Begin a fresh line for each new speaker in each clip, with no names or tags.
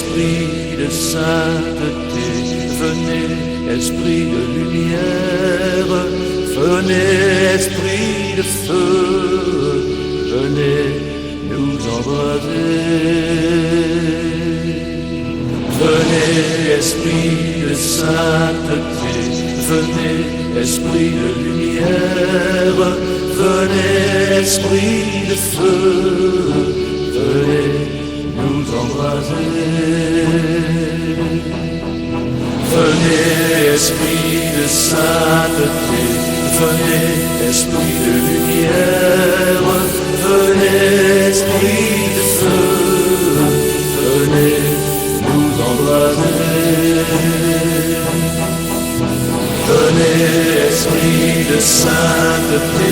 esprit de sainteté, venez, esprit de lumière, venez, esprit de feu, venez nous embraser. Venez, esprit de sainteté, venez, esprit de lumière, venez, esprit de feu, venez nous embraser. Venez, esprit de sainteté, venez, esprit de lumière, venez, esprit de feu, venez nous embraser. Venez, esprit de sainteté,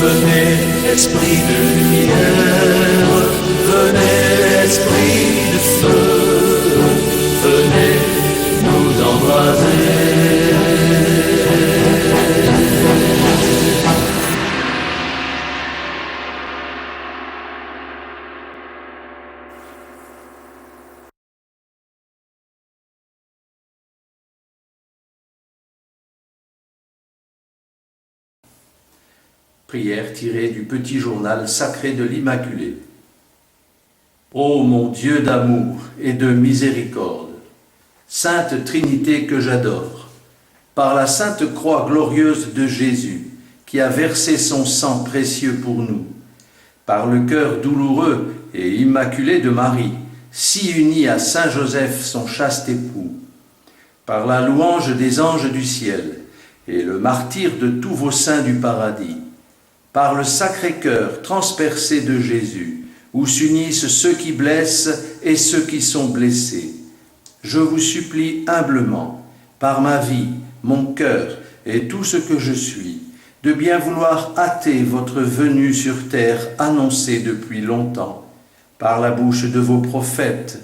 venez, esprit de lumière, venez, esprit de feu, venez nous embraser.
Prière tirée du petit journal sacré de l'Immaculée. Ô mon Dieu d'amour et de miséricorde, Sainte Trinité que j'adore, par la sainte croix glorieuse de Jésus, qui a versé son sang précieux pour nous, par le cœur douloureux et immaculé de Marie, si unie à Saint Joseph son chaste époux, par la louange des anges du ciel et le martyre de tous vos saints du paradis, par le Sacré-Cœur transpercé de Jésus, où s'unissent ceux qui blessent et ceux qui sont blessés. Je vous supplie humblement, par ma vie, mon cœur et tout ce que je suis, de bien vouloir hâter votre venue sur terre annoncée depuis longtemps, par la bouche de vos prophètes,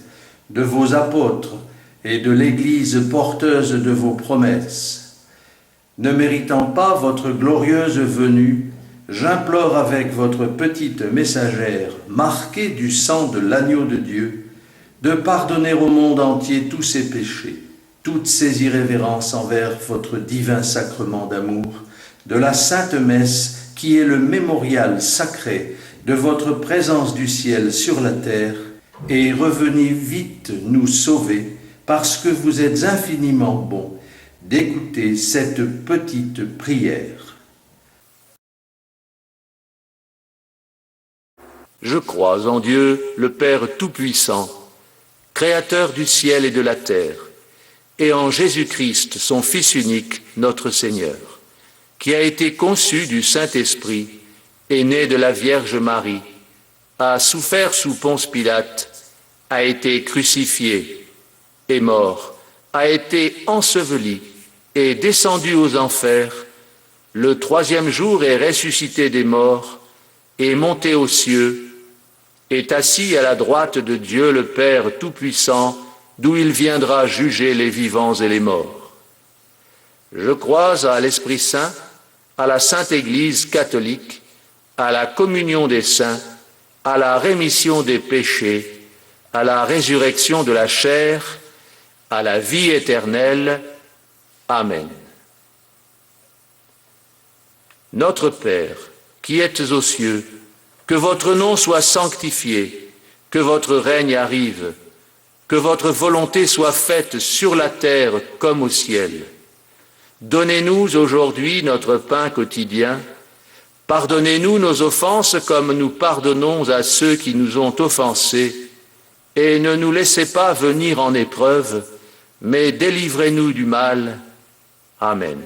de vos apôtres et de l'Église porteuse de vos promesses. Ne méritant pas votre glorieuse venue, j'implore avec votre petite messagère, marquée du sang de l'agneau de Dieu, de pardonner au monde entier tous ses péchés, toutes ses irrévérences envers votre divin sacrement d'amour, de la Sainte Messe qui est le mémorial sacré de votre présence du ciel sur la terre, et revenez vite nous sauver, parce que vous êtes infiniment bon d'écouter cette petite prière.
Je crois en Dieu, le Père Tout-Puissant, Créateur du ciel et de la terre, et en Jésus-Christ, son Fils unique, notre Seigneur, qui a été conçu du Saint-Esprit, est né de la Vierge Marie, a souffert sous Ponce Pilate, a été crucifié, est mort, a été enseveli, est descendu aux enfers, le troisième jour est ressuscité des morts, est monté aux cieux, est assis à la droite de Dieu le Père Tout-Puissant, d'où il viendra juger les vivants et les morts. Je crois à l'Esprit Saint, à la Sainte Église catholique, à la communion des saints, à la rémission des péchés, à la résurrection de la chair, à la vie éternelle. Amen. Notre Père, qui êtes aux cieux, que votre nom soit sanctifié, que votre règne arrive, que votre volonté soit faite sur la terre comme au ciel. Donnez-nous aujourd'hui notre pain quotidien. Pardonnez-nous nos offenses comme nous pardonnons à ceux qui nous ont offensés. Et ne nous laissez pas venir en épreuve, mais délivrez-nous du mal. Amen.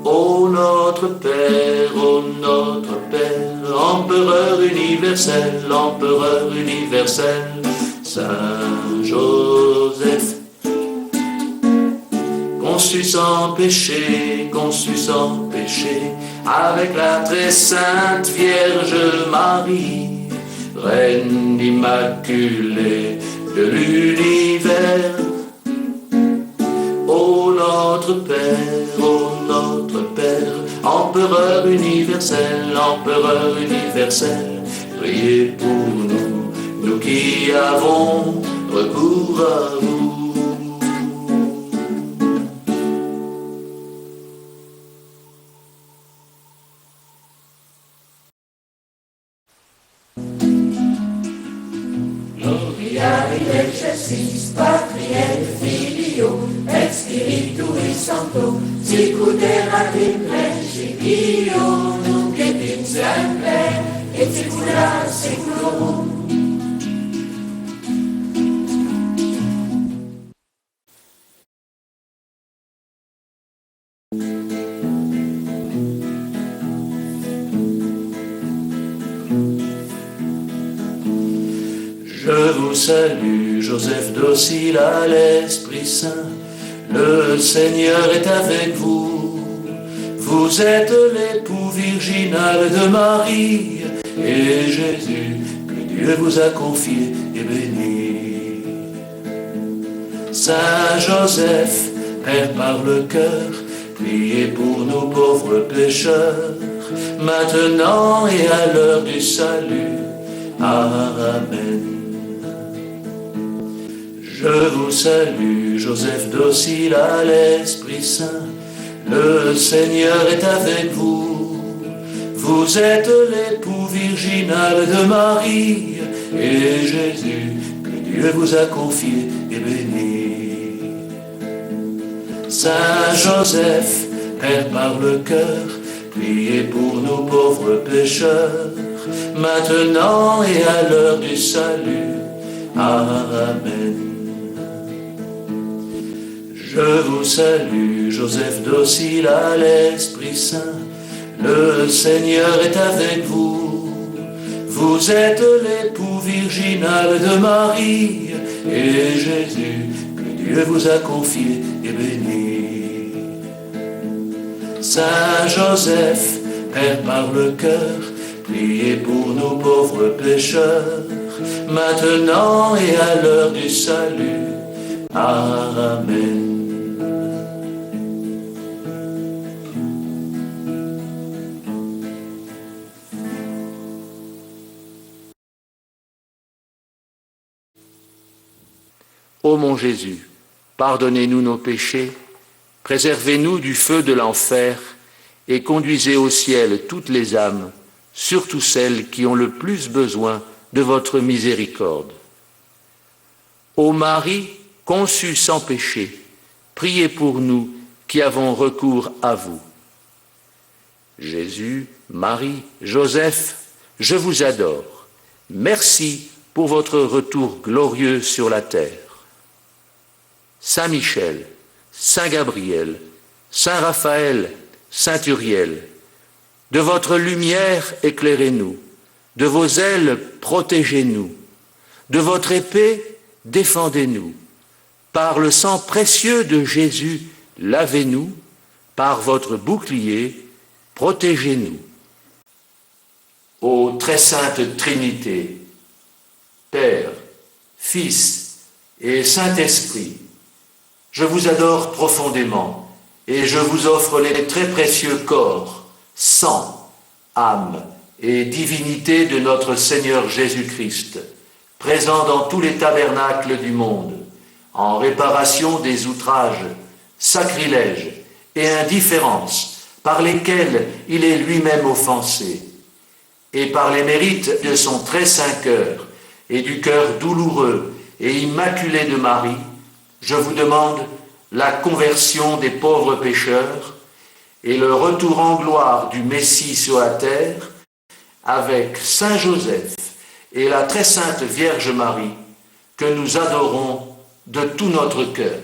Ô notre Père, empereur universel, Saint Joseph, conçu sans péché, avec la très sainte Vierge Marie, Reine immaculée de l'univers. Ô notre Père, Empereur universel, priez pour nous, nous qui avons recours à vous.
Gloria in excelsis Patri et Filio et Spiritui Sancto, sicut erat in principio, nunc et in semper, et saecula saeculorum.
Je vous salue, Joseph docile à l'Esprit Saint, le Seigneur est avec vous. Vous êtes l'époux virginal de Marie, et Jésus, que Dieu vous a confié, est béni. Saint Joseph, Père par le cœur, priez pour nous pauvres pécheurs, maintenant et à l'heure du salut. Amen. Je vous salue, Joseph docile à l'Esprit Saint, le Seigneur est avec vous. Vous êtes l'époux virginal de Marie, et Jésus, que Dieu vous a confié, est béni. Saint Joseph, Père par le cœur, priez pour nous pauvres pécheurs, maintenant et à l'heure du salut. Amen. Je vous salue, Joseph docile à l'Esprit Saint, le Seigneur est avec vous. Vous êtes l'époux virginal de Marie, et Jésus, que Dieu vous a confié, est béni. Saint Joseph, Père par le cœur, priez pour nous pauvres pécheurs, maintenant et à l'heure du salut. Amen. Ô mon Jésus, pardonnez-nous nos péchés, préservez-nous du feu de l'enfer et conduisez au ciel toutes les âmes, surtout celles qui ont le plus besoin de votre miséricorde. Ô Marie, conçue sans péché, priez pour nous qui avons recours à vous. Jésus, Marie, Joseph, je vous adore. Merci pour votre retour glorieux sur la terre. Saint Michel, Saint Gabriel, Saint Raphaël, Saint Uriel, de votre lumière éclairez-nous, de vos ailes protégez-nous, de votre épée défendez-nous, par le sang précieux de Jésus lavez-nous, par votre bouclier protégez-nous. Ô très sainte Trinité, Père, Fils et Saint-Esprit, je vous adore profondément et je vous offre les très précieux corps, sang, âme et divinité de notre Seigneur Jésus-Christ, présent dans tous les tabernacles du monde, en réparation des outrages, sacrilèges et indifférences par lesquels il est lui-même offensé, et par les mérites de son très saint cœur et du cœur douloureux et immaculé de Marie, je vous demande la conversion des pauvres pécheurs et le retour en gloire du Messie sur la terre avec Saint Joseph et la très sainte Vierge Marie que nous adorons de tout notre cœur.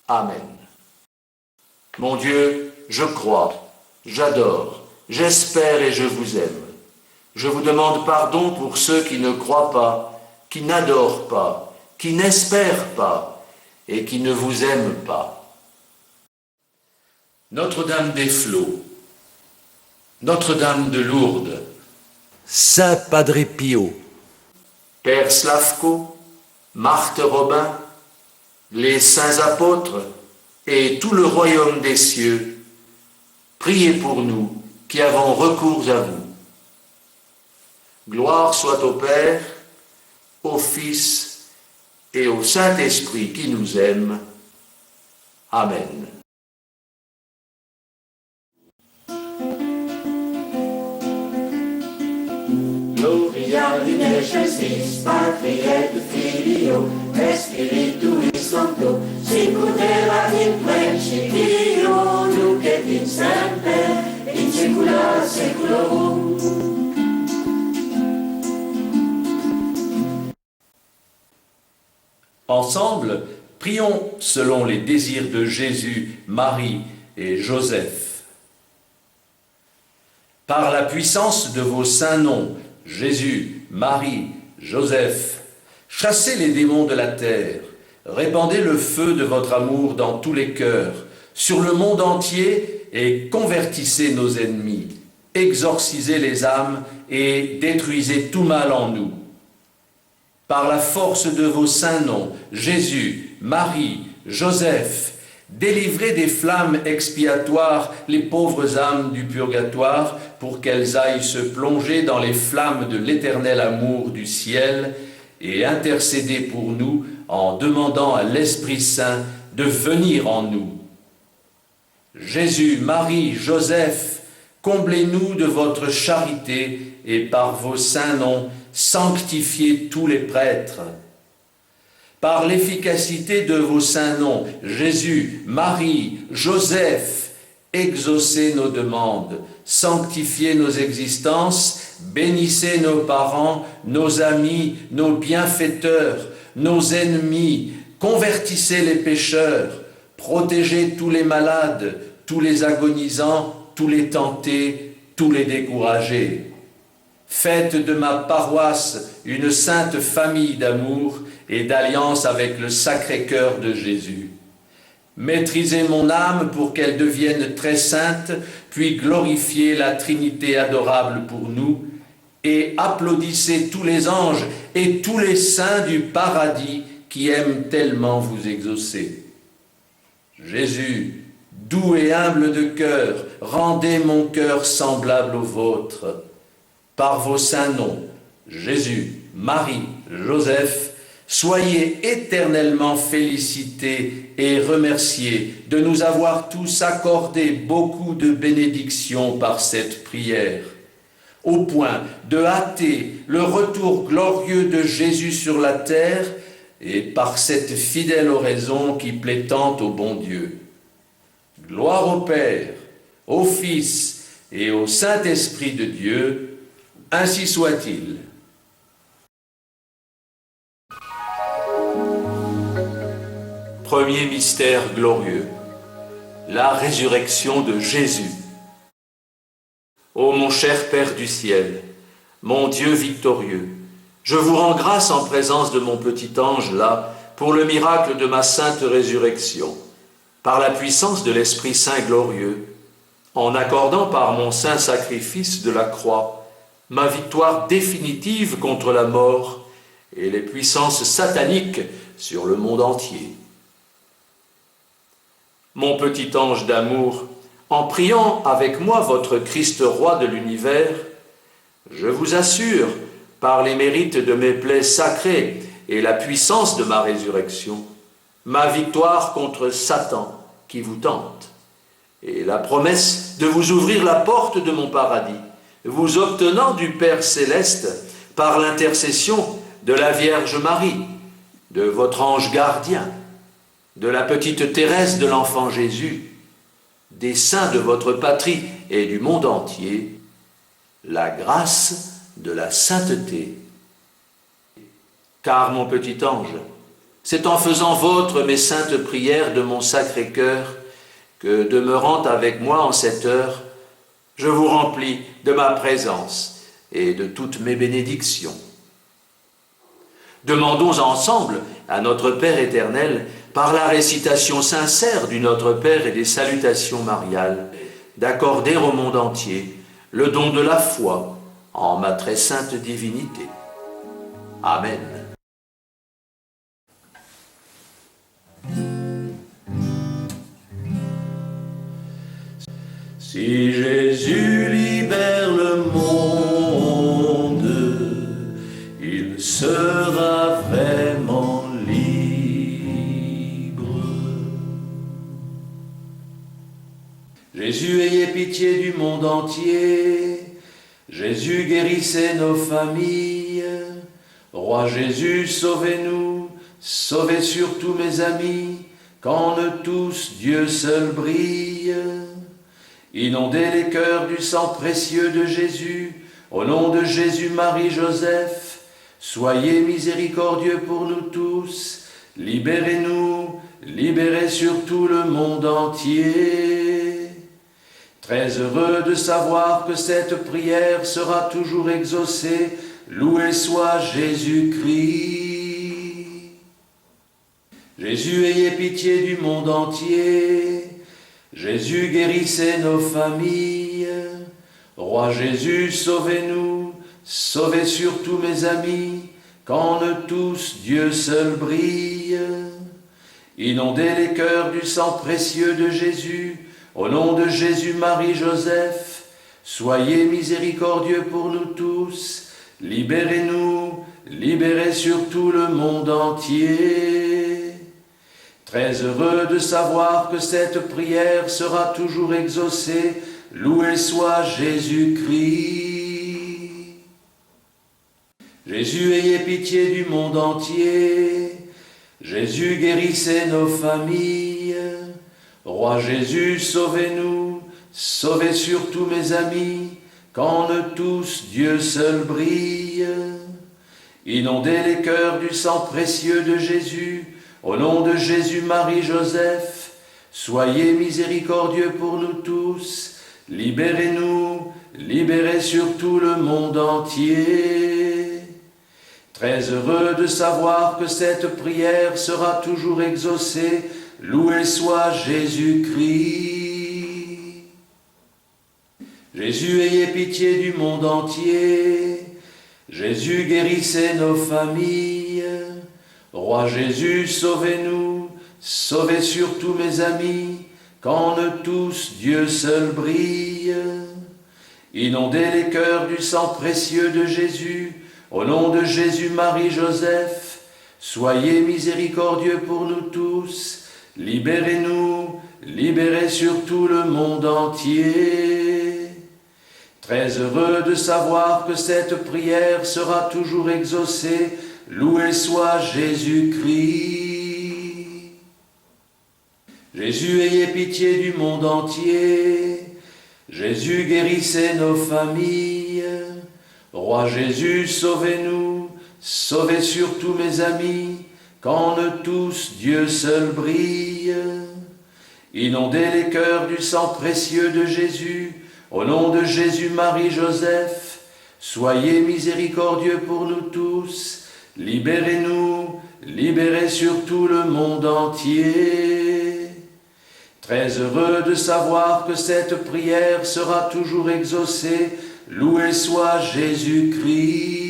Amen. Mon Dieu, je crois, j'adore, j'espère et je vous aime. Je vous demande pardon pour ceux qui ne croient pas, qui n'adorent pas, qui n'espèrent pas et qui ne vous aiment pas. Notre-Dame des Flots, Notre-Dame de Lourdes,
Saint Padre Pio,
Père Slavko, Marthe Robin, les saints apôtres et tout le royaume des cieux, priez pour nous qui avons recours à vous. Gloire soit au Père, au Fils et au Saint-Esprit qui nous aime. Amen.
Gloria in excelsis Patri et Filio et Spiritui Sancto, sicut erat in principio, nunc et in semper, in saecula saeculorum.
Ensemble, prions selon les désirs de Jésus, Marie et Joseph. Par la puissance de vos saints noms, Jésus, Marie, Joseph, chassez les démons de la terre, répandez le feu de votre amour dans tous les cœurs, sur le monde entier et convertissez nos ennemis, exorcisez les âmes et détruisez tout mal en nous. Par la force de vos saints noms, Jésus, Marie, Joseph, délivrez des flammes expiatoires les pauvres âmes du purgatoire pour qu'elles aillent se plonger dans les flammes de l'éternel amour du ciel et intercédez pour nous en demandant à l'Esprit Saint de venir en nous. Jésus, Marie, Joseph, comblez-nous de votre charité et par vos saints noms, sanctifiez tous les prêtres. Par l'efficacité de vos saints noms, Jésus, Marie, Joseph, exaucez nos demandes, sanctifiez nos existences, bénissez nos parents, nos amis, nos bienfaiteurs, nos ennemis, convertissez les pécheurs, protégez tous les malades, tous les agonisants, tous les tentés, tous les découragés. Faites de ma paroisse une sainte famille d'amour et d'alliance avec le Sacré-Cœur de Jésus. Maîtrisez mon âme pour qu'elle devienne très sainte, puis glorifiez la Trinité adorable pour nous, et applaudissez tous les anges et tous les saints du paradis qui aiment tellement vous exaucer. Jésus, doux et humble de cœur, rendez mon cœur semblable au vôtre. Par vos saints noms, Jésus, Marie, Joseph, soyez éternellement félicités et remerciés de nous avoir tous accordé beaucoup de bénédictions par cette prière, au point de hâter le retour glorieux de Jésus sur la terre et par cette fidèle oraison qui plaît tant au bon Dieu. Gloire au Père, au Fils et au Saint-Esprit de Dieu, ainsi soit-il. Premier mystère glorieux, la résurrection de Jésus. Ô mon cher Père du ciel, mon Dieu victorieux, je vous rends grâce en présence de mon petit ange là pour le miracle de ma sainte résurrection, par la puissance de l'Esprit Saint glorieux, en accordant par mon saint sacrifice de la croix ma victoire définitive contre la mort et les puissances sataniques sur le monde entier. Mon petit ange d'amour, en priant avec moi votre Christ roi de l'univers, je vous assure, par les mérites de mes plaies sacrées et la puissance de ma résurrection, ma victoire contre Satan qui vous tente, et la promesse de vous ouvrir la porte de mon paradis, vous obtenant du Père céleste par l'intercession de la Vierge Marie, de votre ange gardien, de la petite Thérèse de l'Enfant Jésus, des saints de votre patrie et du monde entier, la grâce de la sainteté. Car, mon petit ange, c'est en faisant vôtre mes saintes prières de mon Sacré-Cœur que, demeurant avec moi en cette heure, je vous remplis de ma présence et de toutes mes bénédictions. Demandons ensemble à notre Père éternel, par la récitation sincère du Notre Père et des salutations mariales, d'accorder au monde entier le don de la foi en ma très sainte divinité. Amen. Si Jésus libère le monde, il sera vraiment libre. Jésus, ayez pitié du monde entier. Jésus, guérissez nos familles. Roi Jésus, sauvez-nous, sauvez surtout mes amis, qu'en eux tous Dieu seul brille. Inondez les cœurs du sang précieux de Jésus, au nom de Jésus, Marie, Joseph, soyez miséricordieux pour nous tous, libérez-nous, libérez surtout le monde entier. Très heureux de savoir que cette prière sera toujours exaucée, loué soit Jésus-Christ. Jésus, ayez pitié du monde entier. Jésus, guérissez nos familles. Roi Jésus, sauvez-nous, sauvez surtout mes amis, qu'en eux tous Dieu seul brille. Inondez les cœurs du sang précieux de Jésus, au nom de Jésus, Marie, Joseph, soyez miséricordieux pour nous tous, libérez-nous, libérez surtout le monde entier. Très heureux de savoir que cette prière sera toujours exaucée, loué soit Jésus-Christ. Jésus, ayez pitié du monde entier. Jésus, guérissez nos familles. Roi Jésus, sauvez-nous, sauvez surtout mes amis, qu'en eux tous Dieu seul brille. Inondez les cœurs du sang précieux de Jésus, au nom de Jésus, Marie, Joseph, soyez miséricordieux pour nous tous, libérez-nous, libérez surtout le monde entier. Très heureux de savoir que cette prière sera toujours exaucée, loué soit Jésus-Christ. Jésus, ayez pitié du monde entier. Jésus, guérissez nos familles. Roi Jésus, sauvez-nous, sauvez surtout mes amis, qu'en eux tous Dieu seul brille. Inondez les cœurs du sang précieux de Jésus, au nom de Jésus, Marie, Joseph, soyez miséricordieux pour nous tous, libérez-nous, libérez surtout le monde entier. Très heureux de savoir que cette prière sera toujours exaucée, loué soit Jésus-Christ. Jésus, ayez pitié du monde entier. Jésus, guérissez nos familles. Roi Jésus, sauvez-nous, sauvez surtout mes amis, qu'en eux tous Dieu seul brille. Inondez les cœurs du sang précieux de Jésus, au nom de Jésus, Marie, Joseph, soyez miséricordieux pour nous tous, libérez-nous, libérez surtout le monde entier. Très heureux de savoir que cette prière sera toujours exaucée, loué soit Jésus-Christ.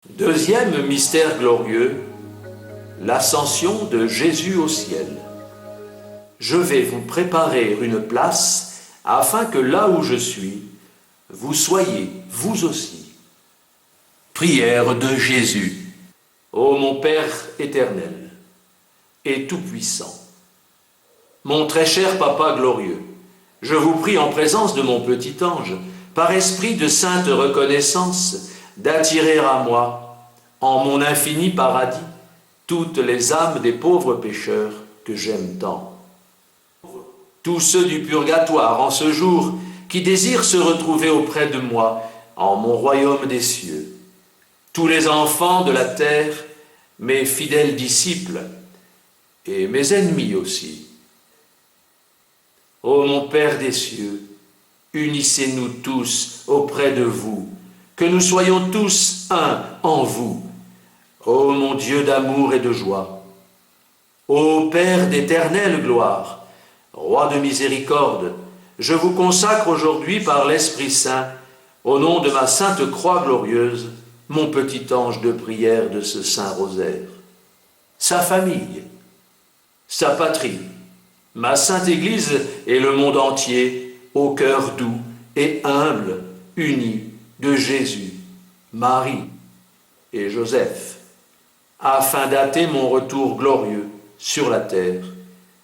Deuxième mystère glorieux, l'ascension de Jésus au ciel. Je vais vous préparer une place afin que là où je suis, vous soyez vous aussi.
Prière de Jésus.
Ô mon Père éternel et tout-puissant, mon très cher Papa glorieux, je vous prie en présence de mon petit ange, par esprit de sainte reconnaissance, d'attirer à moi, en mon infini paradis, toutes les âmes des pauvres pécheurs que j'aime tant. Tous ceux du purgatoire en ce jour qui désirent se retrouver auprès de moi en mon royaume des cieux. Tous les enfants de la terre, mes fidèles disciples et mes ennemis aussi. Ô mon Père des cieux, unissez-nous tous auprès de vous, que nous soyons tous un en vous. Ô mon Dieu d'amour et de joie, ô Père d'éternelle gloire, Roi de miséricorde, je vous consacre aujourd'hui par l'Esprit Saint, au nom de ma sainte croix glorieuse,
mon petit ange de prière de ce Saint Rosaire. Sa famille, sa patrie, ma Sainte Église et le monde entier, au cœur doux et humble, uni de Jésus, Marie et Joseph, afin d'hâter mon retour glorieux sur la terre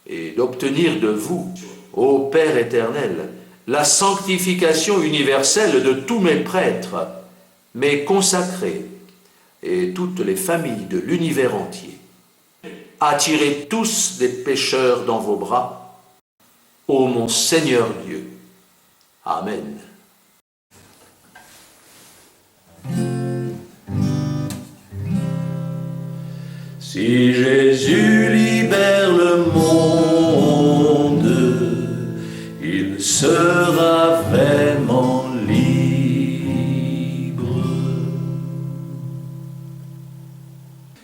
et d'obtenir de vous, ô Père éternel, la sanctification universelle de tous mes prêtres, mes consacrés et toutes les familles de l'univers entier. Attirez tous des pécheurs dans vos bras, ô mon Seigneur Dieu. Amen. Si Jésus libère le monde, il sera vraiment libre.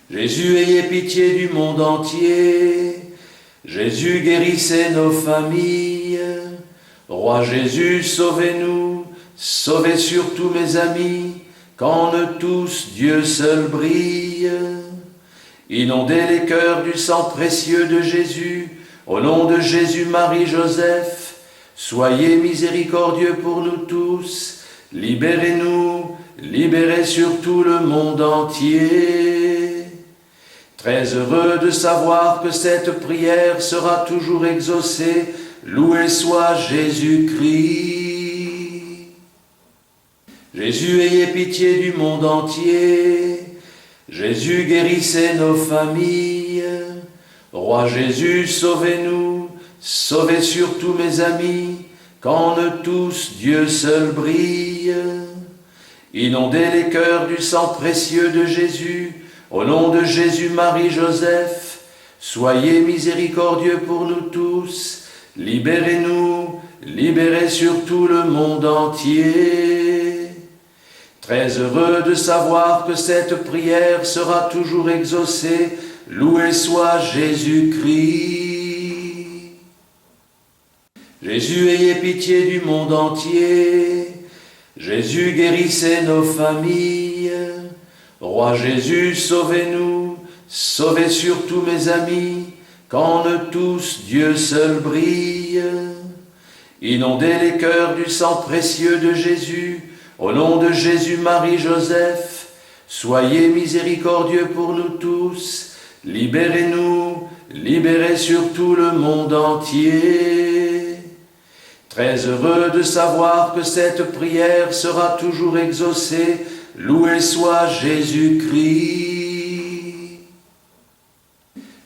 Jésus, ayez pitié du monde entier. Jésus, guérissez nos familles. Roi Jésus, sauvez-nous, sauvez surtout mes amis, qu'en eux tous Dieu seul brille. Inondez les cœurs du sang précieux de Jésus, au nom de Jésus, Marie, Joseph, soyez miséricordieux pour nous tous, libérez-nous, libérez surtout le monde entier. Très heureux de savoir que cette prière sera toujours exaucée, loué soit Jésus-Christ. Jésus, ayez pitié du monde entier. Jésus, guérissez nos familles. Roi Jésus, sauvez-nous, sauvez surtout mes amis, qu'en eux tous Dieu seul brille. Inondez les cœurs du sang précieux de Jésus, au nom de Jésus, Marie, Joseph, soyez miséricordieux pour nous tous, libérez-nous, libérez surtout le monde entier. Très heureux de savoir que cette prière sera toujours exaucée, loué soit Jésus-Christ. Jésus, ayez pitié du monde entier. Jésus, guérissez nos familles. Roi Jésus, sauvez-nous, sauvez surtout mes amis, qu'en eux tous Dieu seul brille. Inondez les cœurs du sang précieux de Jésus, au nom de Jésus, Marie, Joseph, soyez miséricordieux pour nous tous, libérez-nous, libérez surtout le monde entier. Très heureux de savoir que cette prière sera toujours exaucée, loué soit Jésus-Christ.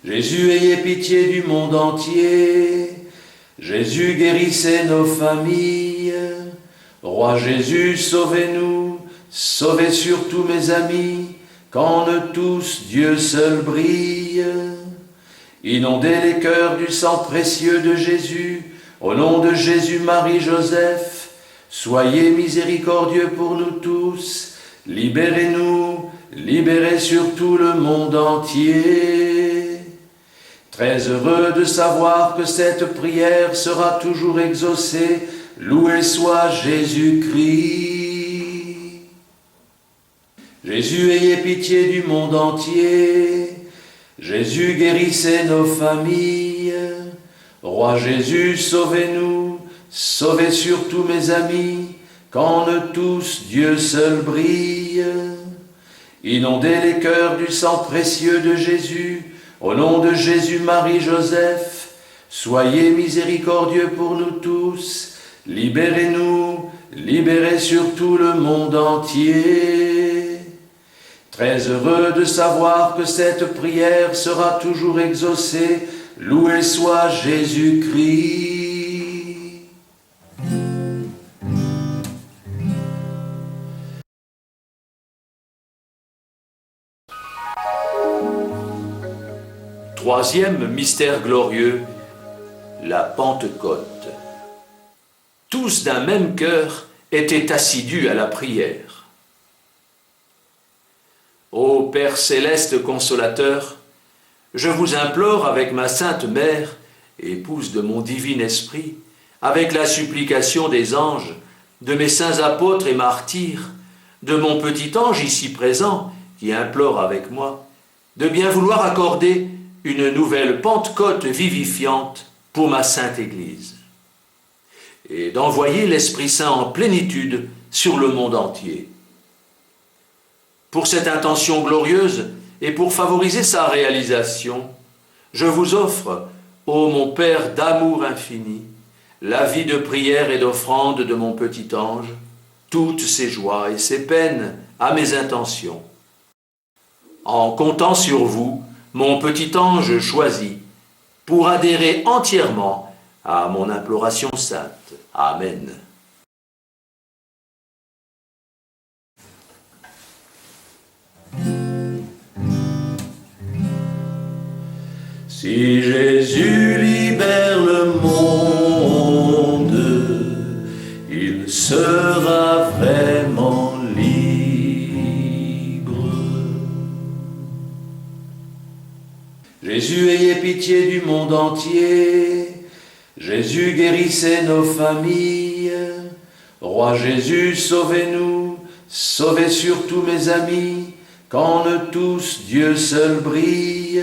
Jésus, ayez pitié du monde entier. Jésus, guérissez nos familles. Roi Jésus, sauvez-nous, sauvez surtout mes amis, qu'en eux tous Dieu seul brille. Inondez les cœurs du sang précieux de Jésus, au nom de Jésus, Marie, Joseph, soyez miséricordieux pour nous tous, libérez-nous, libérez surtout le monde entier. Très heureux de savoir que cette prière sera toujours exaucée, loué soit Jésus-Christ. Jésus, ayez pitié du monde entier. Jésus, guérissez nos familles. Roi Jésus, sauvez-nous, sauvez surtout mes amis, qu'en eux tous Dieu seul brille. Inondez les cœurs du sang précieux de Jésus, au nom de Jésus, Marie, Joseph, soyez miséricordieux pour nous tous, libérez-nous, libérez surtout le monde entier. Très heureux de savoir que cette prière sera toujours exaucée, loué soit Jésus-Christ. Troisième mystère glorieux, la Pentecôte. Tous d'un même cœur étaient assidus à la prière. Ô Père céleste consolateur, je vous implore avec ma sainte mère, épouse de mon divin esprit, avec la supplication des anges, de mes saints apôtres et martyrs,
de mon petit ange ici présent, qui implore avec moi, de bien vouloir accorder une nouvelle Pentecôte vivifiante pour ma sainte Église, et d'envoyer l'Esprit Saint en plénitude sur le monde entier. Pour cette intention glorieuse et pour favoriser sa réalisation, je vous offre, ô mon Père d'amour infini, la vie de prière et d'offrande de mon petit ange, toutes ses joies et ses peines à mes intentions. En comptant sur vous, mon petit ange choisi, pour adhérer entièrement à mon imploration sainte. Amen.
Si Jésus libère le monde, il sera vraiment libre. Jésus, ayez pitié du monde entier. Jésus, guérissez nos familles. Roi Jésus, sauvez-nous, sauvez surtout mes amis, qu'en eux tous Dieu seul brille.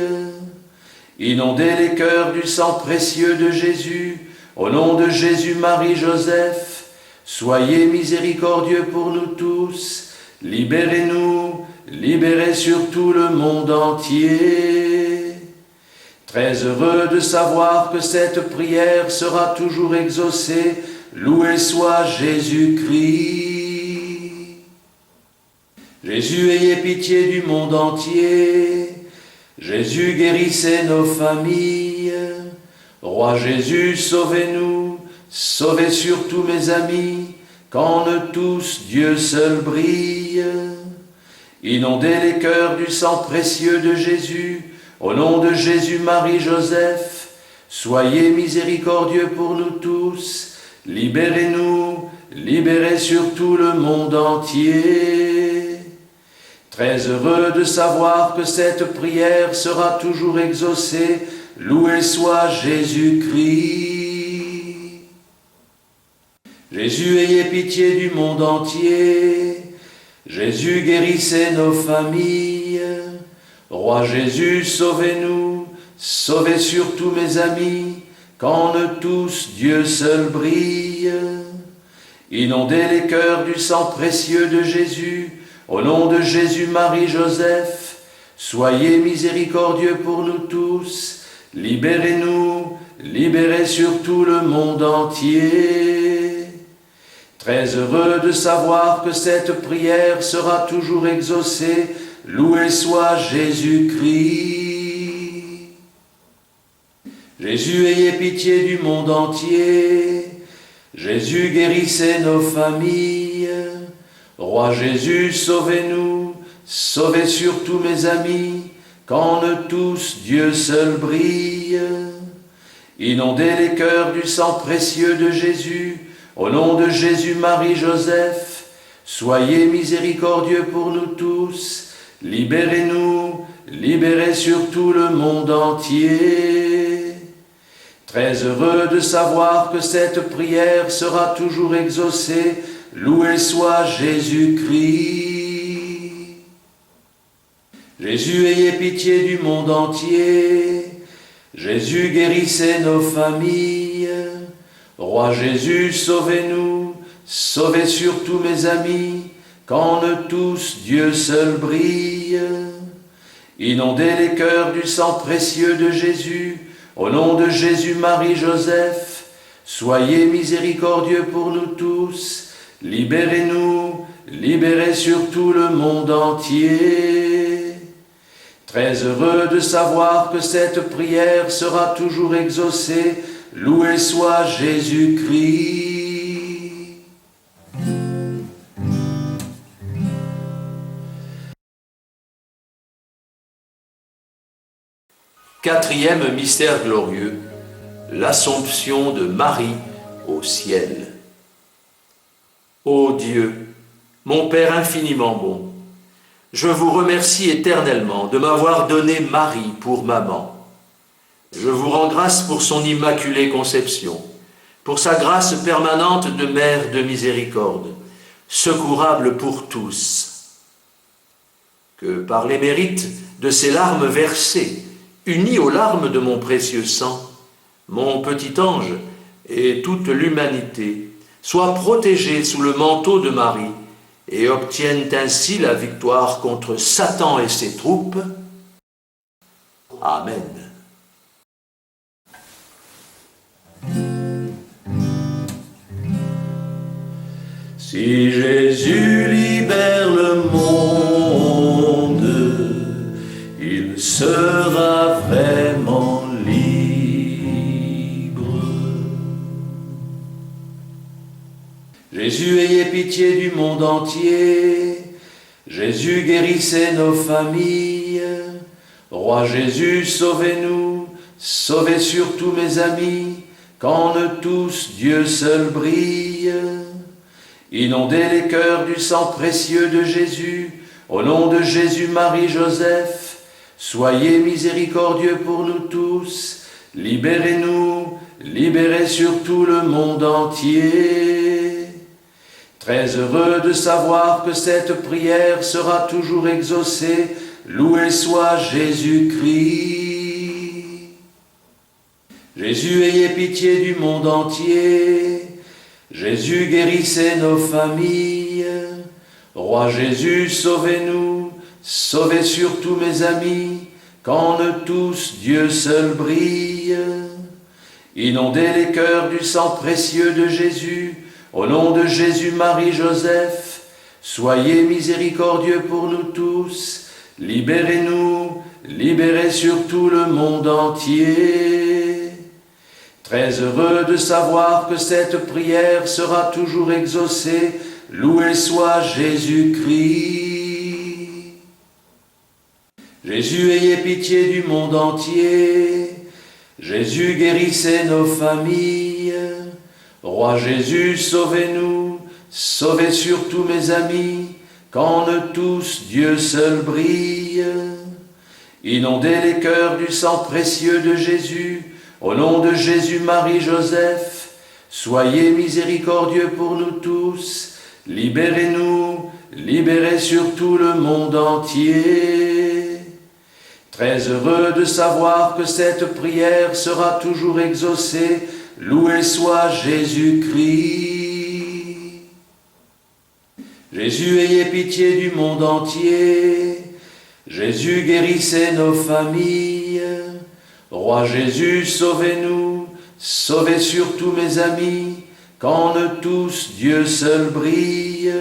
Inondez les cœurs du sang précieux de Jésus, au nom de Jésus, Marie, Joseph, soyez miséricordieux pour nous tous, libérez-nous, libérez surtout le monde entier. Très heureux de savoir que cette prière sera toujours exaucée, loué soit Jésus-Christ. Jésus, ayez pitié du monde entier. Jésus, guérissez nos familles. Roi Jésus, sauvez-nous, sauvez surtout mes amis, qu'en eux tous Dieu seul brille. Inondez les cœurs du sang précieux de Jésus, au nom de Jésus, Marie, Joseph, soyez miséricordieux pour nous tous, libérez-nous, libérez surtout le monde entier. Très heureux de savoir que cette prière sera toujours exaucée, loué soit Jésus-Christ. Jésus, ayez pitié du monde entier. Jésus, guérissez nos familles. Roi Jésus, sauvez-nous, sauvez surtout mes amis, qu'en eux tous Dieu seul brille. Inondez les cœurs du sang précieux de Jésus, au nom de Jésus, Marie, Joseph, soyez miséricordieux pour nous tous, libérez-nous, libérez surtout le monde entier. Très heureux de savoir que cette prière sera toujours exaucée, loué soit Jésus-Christ. Jésus, ayez pitié du monde entier. Jésus, guérissez nos familles. Roi Jésus, sauvez-nous, sauvez surtout mes amis, qu'en eux tous Dieu seul brille. Inondez les cœurs du sang précieux de Jésus, au nom de Jésus, Marie, Joseph, soyez miséricordieux pour nous tous, libérez-nous, libérez surtout le monde entier. Très heureux de savoir que cette prière sera toujours exaucée, loué soit Jésus-Christ. Jésus, ayez pitié du monde entier. Jésus, guérissez nos familles. Roi Jésus, sauvez-nous, sauvez surtout mes amis, qu'en eux tous Dieu seul brille. Inondez les cœurs du sang précieux de Jésus, au nom de Jésus, Marie, Joseph, soyez miséricordieux pour nous tous, libérez-nous, libérez surtout le monde entier. Très heureux de savoir que cette prière sera toujours exaucée, loué soit Jésus-Christ.
Quatrième mystère glorieux, l'Assomption de Marie au ciel. Ô Dieu, mon Père infiniment bon, je vous remercie éternellement de m'avoir donné Marie pour maman. Je vous rends grâce pour son immaculée conception, pour sa grâce permanente de Mère de miséricorde, secourable pour tous. Que par les mérites de ces larmes versées, unies aux larmes de mon précieux sang, mon petit ange et toute l'humanité soient protégés sous le manteau de Marie et obtiennent ainsi la victoire contre Satan et ses troupes. Amen.
Si Jésus libère le monde, il sera vraiment libre. Jésus, ayez pitié du monde entier. Jésus, guérissez nos familles. Roi Jésus, sauvez-nous, sauvez surtout mes amis, qu'en eux tous Dieu seul brille. Inondez les cœurs du sang précieux de Jésus, au nom de Jésus, Marie, Joseph, soyez miséricordieux pour nous tous, libérez-nous, libérez surtout le monde entier. Très heureux de savoir que cette prière sera toujours exaucée, loué soit Jésus-Christ. Jésus, ayez pitié du monde entier. Jésus, guérissez nos familles. Roi Jésus, sauvez-nous, sauvez surtout mes amis, qu'en eux tous Dieu seul brille. Inondez les cœurs du sang précieux de Jésus, au nom de Jésus, Marie, Joseph, soyez miséricordieux pour nous tous, libérez-nous, libérez surtout le monde entier. Très heureux de savoir que cette prière sera toujours exaucée, loué soit Jésus-Christ. Jésus, ayez pitié du monde entier. Jésus, guérissez nos familles. Roi Jésus, sauvez-nous, sauvez surtout mes amis, qu'en eux tous Dieu seul brille. Inondez les cœurs du sang précieux de Jésus, au nom de Jésus, Marie, Joseph, soyez miséricordieux pour nous tous, libérez-nous, libérez surtout le monde entier. Très heureux de savoir que cette prière sera toujours exaucée, loué soit Jésus-Christ. Jésus, ayez pitié du monde entier. Jésus, guérissez nos familles. Roi Jésus, sauvez-nous, sauvez surtout mes amis, qu'en eux tous Dieu seul brille.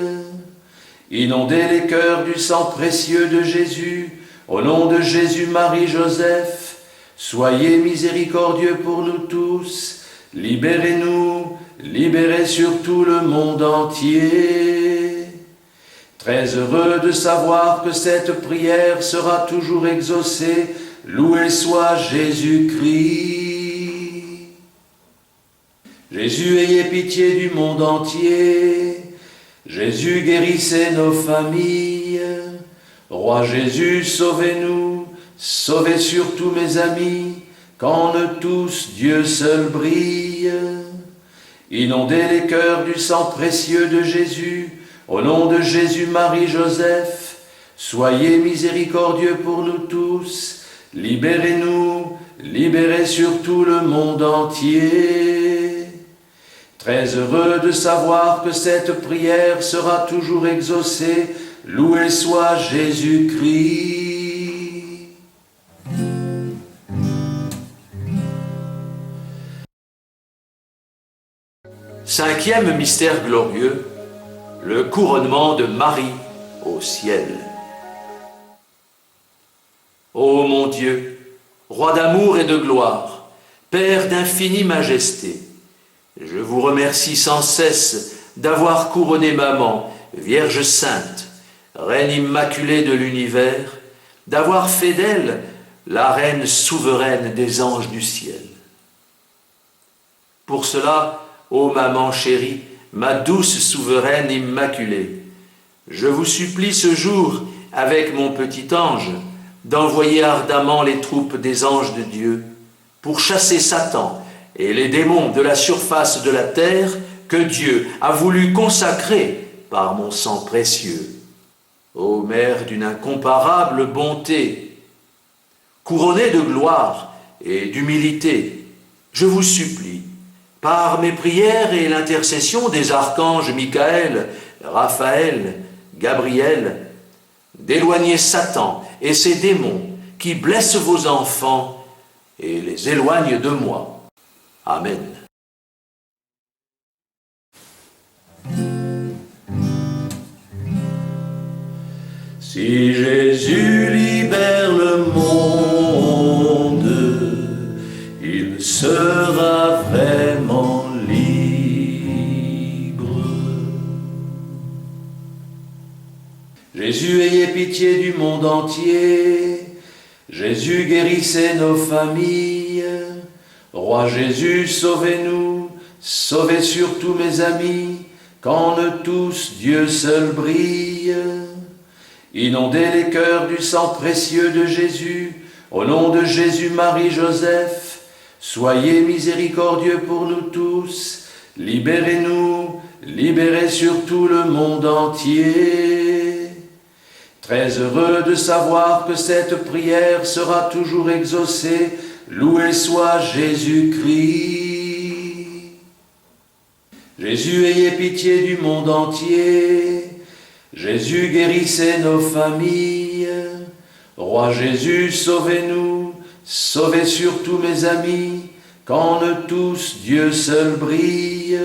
Inondez les cœurs du sang précieux de Jésus, au nom de Jésus, Marie, Joseph, soyez miséricordieux pour nous tous, libérez-nous, libérez surtout le monde entier. Très heureux de savoir que cette prière sera toujours exaucée, loué soit Jésus-Christ. Jésus, ayez pitié du monde entier. Jésus, guérissez nos familles. Roi Jésus, sauvez-nous, sauvez surtout mes amis, qu'en eux tous Dieu seul brille. Inondez les cœurs du sang précieux de Jésus, au nom de Jésus, Marie, Joseph, soyez miséricordieux pour nous tous, libérez-nous, libérez surtout le monde entier. Très heureux de savoir que cette prière sera toujours exaucée, loué soit Jésus-Christ.
Cinquième mystère glorieux, le couronnement de Marie au ciel. Ô mon Dieu, roi d'amour et de gloire, Père d'infinie majesté, je vous remercie sans cesse d'avoir couronné maman, Vierge sainte, Reine immaculée de l'univers, d'avoir fait d'elle la Reine souveraine des anges du ciel. Pour cela, ô maman chérie, ma douce souveraine immaculée, je vous supplie ce jour, avec mon petit ange, d'envoyer ardemment les troupes des anges de Dieu pour chasser Satan et les démons de la surface de la terre que Dieu a voulu consacrer
par mon sang précieux. Ô Mère d'une incomparable bonté, couronnée de gloire et d'humilité, je vous supplie, par mes prières et l'intercession des archanges Michael, Raphaël, Gabriel, d'éloigner Satan et ses démons qui blessent vos enfants et les éloignent de moi. Amen. Si Jésus libère le monde, il sera vraiment libre. Jésus, ayez pitié du monde entier. Jésus, guérissez nos familles. Roi Jésus, sauvez-nous, sauvez surtout mes amis, qu'en eux tous Dieu seul brille. Inondez les cœurs du sang précieux de Jésus, au nom de Jésus, Marie, Joseph, soyez miséricordieux pour nous tous, libérez-nous, libérez surtout le monde entier. Très heureux de savoir que cette prière sera toujours exaucée, loué soit Jésus-Christ. Jésus, ayez pitié du monde entier. Jésus, guérissez nos familles. Roi Jésus, sauvez-nous, sauvez surtout mes amis, qu'en eux tous Dieu seul brille.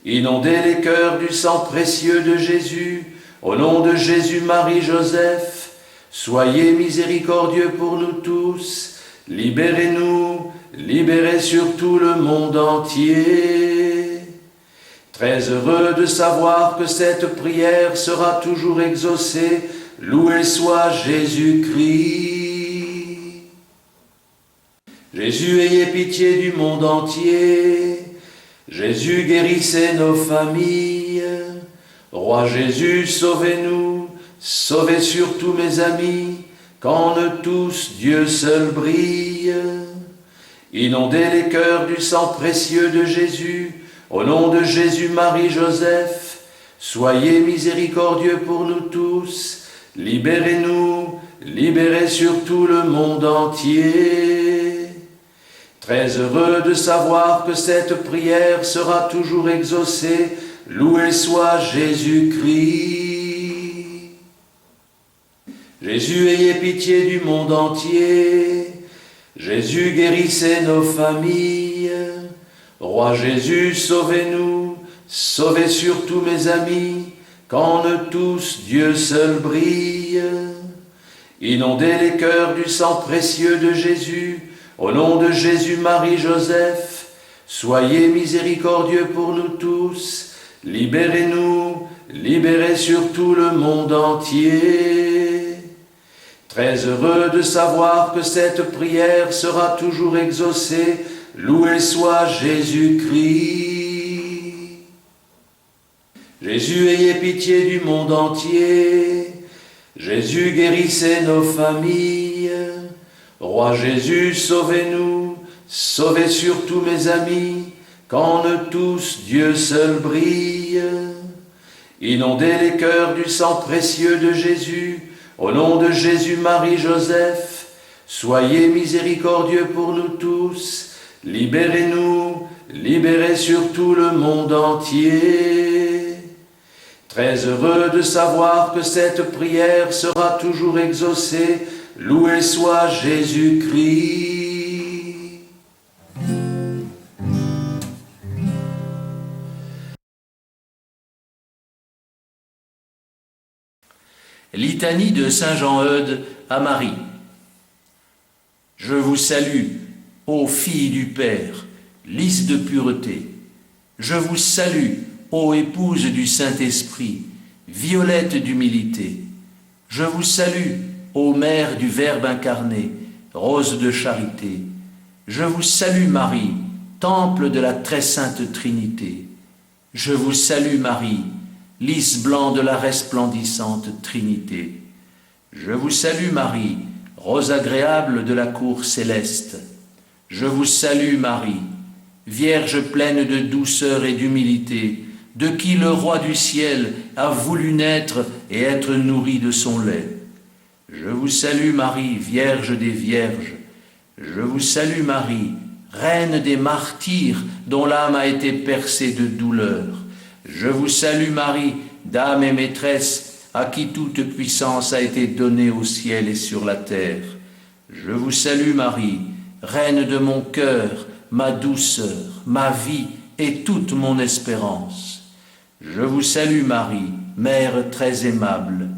Inondez les cœurs du sang précieux de Jésus, au nom de Jésus, Marie, Joseph, soyez miséricordieux pour nous tous, libérez-nous, libérez surtout le monde entier. Très heureux de savoir que cette prière sera toujours exaucée, loué soit Jésus-Christ. Jésus, ayez pitié du monde entier. Jésus, guérissez nos familles. Roi Jésus, sauvez-nous, sauvez surtout mes amis, qu'en eux tous Dieu seul brille. Inondez les cœurs du sang précieux de Jésus, au nom de Jésus, Marie, Joseph, soyez miséricordieux pour nous tous, libérez-nous, libérez surtout le monde entier. Très heureux de savoir que cette prière sera toujours exaucée, loué soit Jésus-Christ. Jésus, ayez pitié du monde entier. Jésus, guérissez nos familles. Roi Jésus, sauvez-nous, sauvez surtout mes amis, qu'en eux tous Dieu seul brille. Inondez les cœurs du sang précieux de Jésus, au nom de Jésus, Marie, Joseph, soyez miséricordieux pour nous tous, libérez-nous, libérez surtout le monde entier. Très heureux de savoir que cette prière sera toujours exaucée, loué soit Jésus-Christ. Jésus, ayez pitié du monde entier. Jésus, guérissez nos familles. Roi Jésus, sauvez-nous, sauvez surtout mes amis, qu'en eux tous Dieu seul brille. Inondez les cœurs du sang précieux de Jésus, au nom de Jésus, Marie, Joseph, soyez miséricordieux pour nous tous, libérez-nous, libérez surtout le monde entier. Très heureux de savoir que cette prière sera toujours exaucée, loué soit Jésus-Christ.
Litanie de Saint Jean-Eudes à Marie. Je vous salue, ô fille du Père, lys de pureté. Je vous salue, ô épouse du Saint-Esprit, violette d'humilité. Je vous salue, ô mère du Verbe incarné, rose de charité. Je vous salue, Marie, temple de la très sainte Trinité. Je vous salue, Marie, lys blanc de la resplendissante Trinité. Je vous salue, Marie, rose agréable de la cour céleste. Je vous salue, Marie, Vierge pleine de douceur et d'humilité,
de qui le roi du ciel a voulu naître et être nourri de son lait. Je vous salue Marie, Vierge des Vierges. Je vous salue Marie, Reine des martyrs, dont l'âme a été percée de douleur. Je vous salue Marie, Dame et Maîtresse, à qui toute puissance a été donnée au ciel et sur la terre. Je vous salue Marie, Reine de mon cœur, ma douceur, ma vie et toute mon espérance. Je vous salue Marie, Mère très aimable.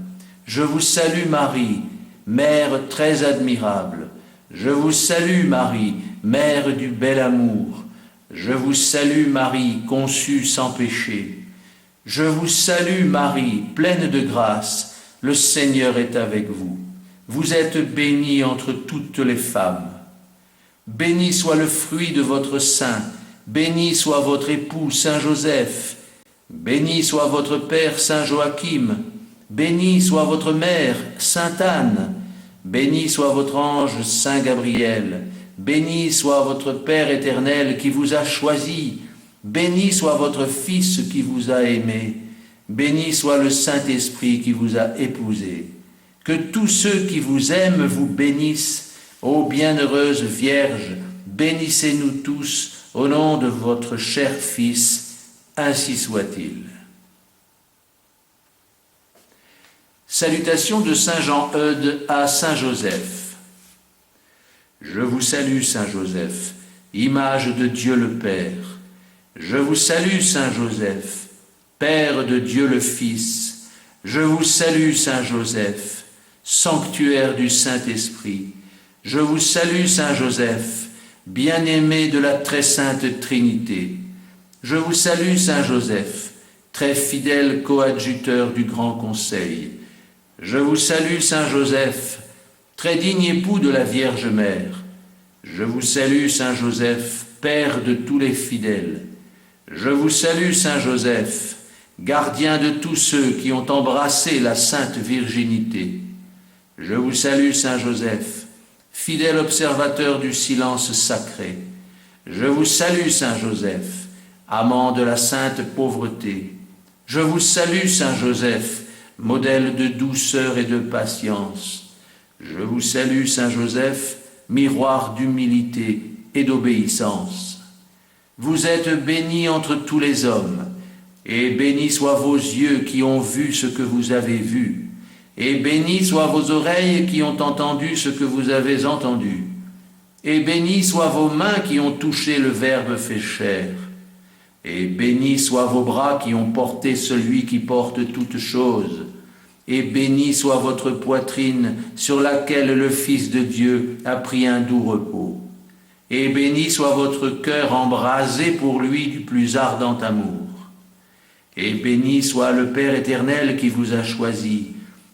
Je vous salue Marie, Mère très admirable. Je vous salue Marie, Mère du bel amour. Je vous salue Marie, conçue sans péché. Je vous salue Marie, pleine de grâce. Le Seigneur est avec vous. Vous êtes bénie entre toutes les femmes. Béni soit le fruit de votre sein. Béni soit votre époux, Saint Joseph. Béni soit votre père, Saint Joachim. Béni soit votre mère, Sainte Anne. Béni soit votre ange, Saint Gabriel. Béni soit votre Père éternel qui vous a choisi. Béni soit votre Fils qui vous a aimé. Béni soit le Saint-Esprit qui vous a épousé. Que tous ceux qui vous aiment vous bénissent. Ô bienheureuse Vierge, bénissez-nous tous au nom de votre cher Fils, ainsi soit-il. Salutations de Saint Jean-Eudes à Saint Joseph. Je vous salue, Saint Joseph, image de Dieu le Père. Je vous salue, Saint Joseph, Père de Dieu le Fils. Je vous salue, Saint Joseph, sanctuaire du Saint-Esprit. Je vous salue, Saint Joseph, bien-aimé de la très sainte Trinité. Je vous salue, Saint Joseph, très fidèle coadjuteur du Grand Conseil. Je vous salue, Saint Joseph, très digne époux de la Vierge Mère. Je vous salue, Saint Joseph, Père de tous les fidèles. Je vous salue, Saint Joseph, gardien de tous ceux qui ont embrassé la sainte virginité. Je vous salue, Saint Joseph, fidèle observateur du silence sacré. Je vous salue, Saint Joseph, amant de la sainte pauvreté. Je vous salue, Saint Joseph, modèle de douceur et de patience. Je vous salue, Saint Joseph, miroir d'humilité et d'obéissance. Vous êtes béni entre tous les hommes, et bénis soient vos yeux qui ont vu ce que vous avez vu, et bénis soient vos oreilles qui ont entendu ce que vous avez entendu, et bénis soient vos mains qui ont touché le Verbe fait chair, et bénis soient vos bras qui ont porté celui qui porte toutes choses, et béni soit votre poitrine sur laquelle le Fils de Dieu a pris un doux repos. Et béni soit votre cœur embrasé pour lui du plus ardent amour. Et béni soit le Père éternel qui vous a choisi.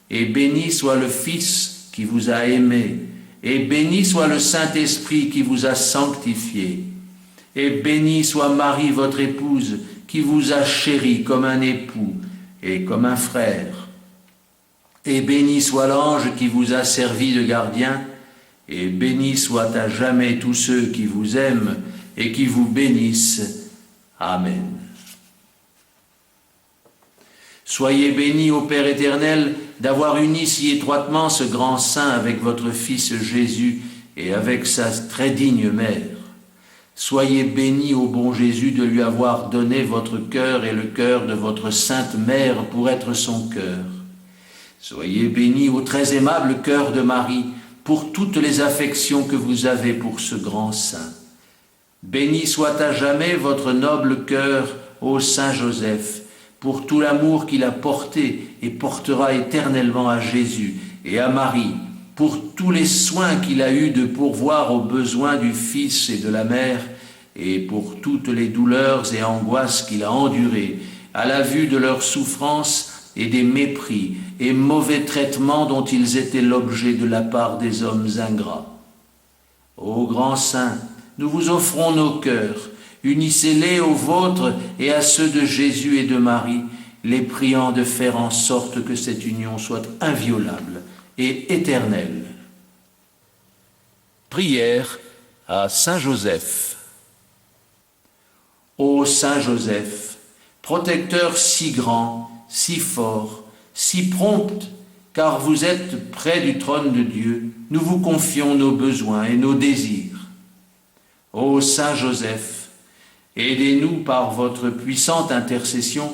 Et béni soit le Fils qui vous a aimé. Et béni soit le Saint-Esprit qui vous a sanctifié. Et béni soit Marie, votre épouse, qui vous a chéri comme un époux et comme un frère. Et béni soit l'ange qui vous a servi de gardien, et béni soit à jamais tous ceux qui vous aiment et qui vous bénissent. Amen. Soyez bénis, ô Père éternel, d'avoir uni si étroitement ce grand saint avec votre Fils Jésus et avec sa très digne mère. Soyez bénis, ô bon Jésus, de lui avoir donné votre cœur et le cœur de votre sainte mère pour être son cœur. Soyez bénis, ô très aimable cœur de Marie, pour toutes les affections que vous avez pour ce grand saint. Béni soit à jamais votre noble cœur, ô Saint Joseph, pour tout l'amour qu'il a porté et portera éternellement à Jésus et à Marie, pour tous les soins qu'il a eus de pourvoir aux besoins du Fils et de la Mère, et pour toutes les douleurs et angoisses qu'il a endurées à la vue de leurs souffrances et des mépris et mauvais traitements dont ils étaient l'objet de la part des hommes ingrats. Ô grand saint, nous vous offrons nos cœurs, unissez-les aux vôtres et à ceux de Jésus et de Marie, les priant de faire en sorte que cette union soit inviolable et éternelle. Prière à Saint Joseph. Ô Saint Joseph, protecteur si grand, si fort, si prompt, car vous êtes près du trône de Dieu, nous vous confions nos besoins et nos désirs. Ô Saint Joseph, aidez-nous par votre puissante intercession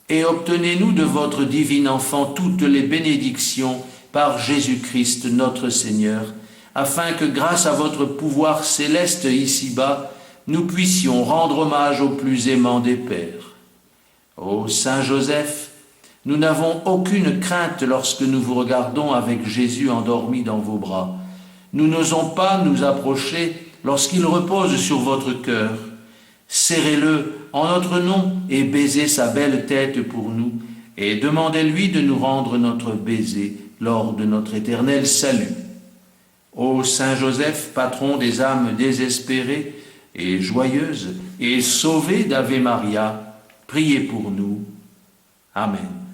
et obtenez-nous de votre divin enfant toutes les bénédictions par Jésus-Christ notre Seigneur, afin que grâce à votre pouvoir céleste ici-bas, nous puissions rendre hommage au plus aimant des pères. Ô Saint Joseph, nous n'avons aucune crainte lorsque nous vous regardons avec Jésus endormi dans vos bras. Nous n'osons pas nous approcher lorsqu'il repose sur votre cœur. Serrez-le en notre nom et baisez sa belle tête pour nous, et demandez-lui de nous rendre notre baiser lors de notre éternel salut. Ô Saint Joseph, patron des âmes désespérées et joyeuses et sauvées d'Ave Maria, priez pour nous. Amen.